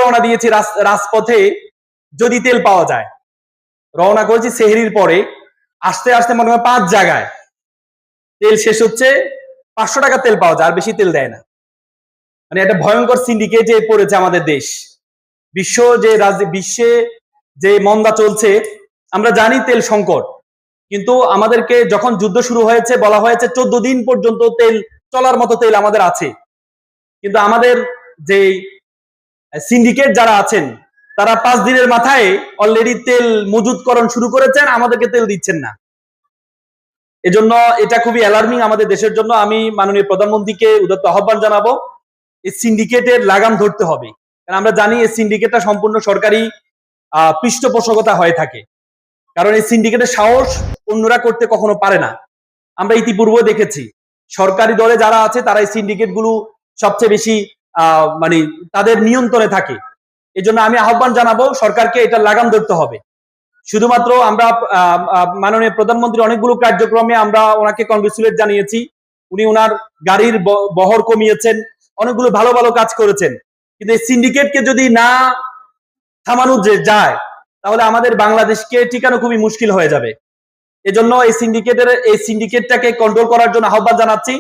রওনা দিয়েছি রাজপথে যদি তেল পাওয়া যায়। রওনা করেছি সেহরির পরে, আস্তে আস্তে মনে হয় 5 জায়গায় তেল শেষ হচ্ছে, 500 টাকা তেল পাওয়া যায়, আর বেশি তেল দেয় না। মানে একটা ভয়ঙ্কর সিন্ডিকেটে পড়েছে আমাদের দেশ। বিশ্বে যে মন্দা চলছে, আমরা জানি তেল সংকট, কিন্তু আমাদেরকে যখন যুদ্ধ শুরু হয়েছে বলা হয়েছে 14 দিন পর্যন্ত তেল চলার মতো তেল আমাদের আছে, কিন্তু আমাদের যে সিন্ডিকেট যারা আছেন তারা 5 দিনের মাথায় অলরেডি তেল মজুতকরণ শুরু করেছেন, আমাদেরকে তেল দিচ্ছেন না। এজন্য এটা খুবই অ্যালার্মিং আমাদের দেশের জন্য। আমি মাননীয় প্রধানমন্ত্রীকে উদাত্ত আহ্বান জানাবো, এই সিন্ডিকেটের লাগাম ধরতে হবে। কারণ আমরা জানি এই সিন্ডিকেটটা সম্পূর্ণ সরকারি পৃষ্ঠপোষকতা হয়ে থাকে, কারণ এই সিন্ডিকেটের সাহস অন্যরা করতে কখনো পারে না। আমরা ইতিপূর্বে দেখেছি সরকারি দলে যারা আছে তারা এই সিন্ডিকেট গুলো সবচেয়ে বেশি মানে তাদের নিয়ন্ত্রণে থাকে। এজন্য আমি আহ্বান জানাবো সরকারকে এটা লাগাম ধরতে হবে। শুধুমাত্র আমরা মাননীয় প্রধানমন্ত্রী অনেকগুলো কার্যক্রমে আমরা ওনাকে কংগ্রেচুলেট জানিয়েছি, উনি ওনার গাড়ির বহর কমিয়েছেন, অনেকগুলো ভালো ভালো কাজ করেছেন, কিন্তু এই সিন্ডিকেটকে যদি না থামানো যায় তাহলে আমাদের বাংলাদেশকে টিকানো খুবই মুশকিল হয়ে যাবে। এজন্য এই সিন্ডিকেটটাকে কন্ট্রোল করার জন্য আহ্বান জানাচ্ছি।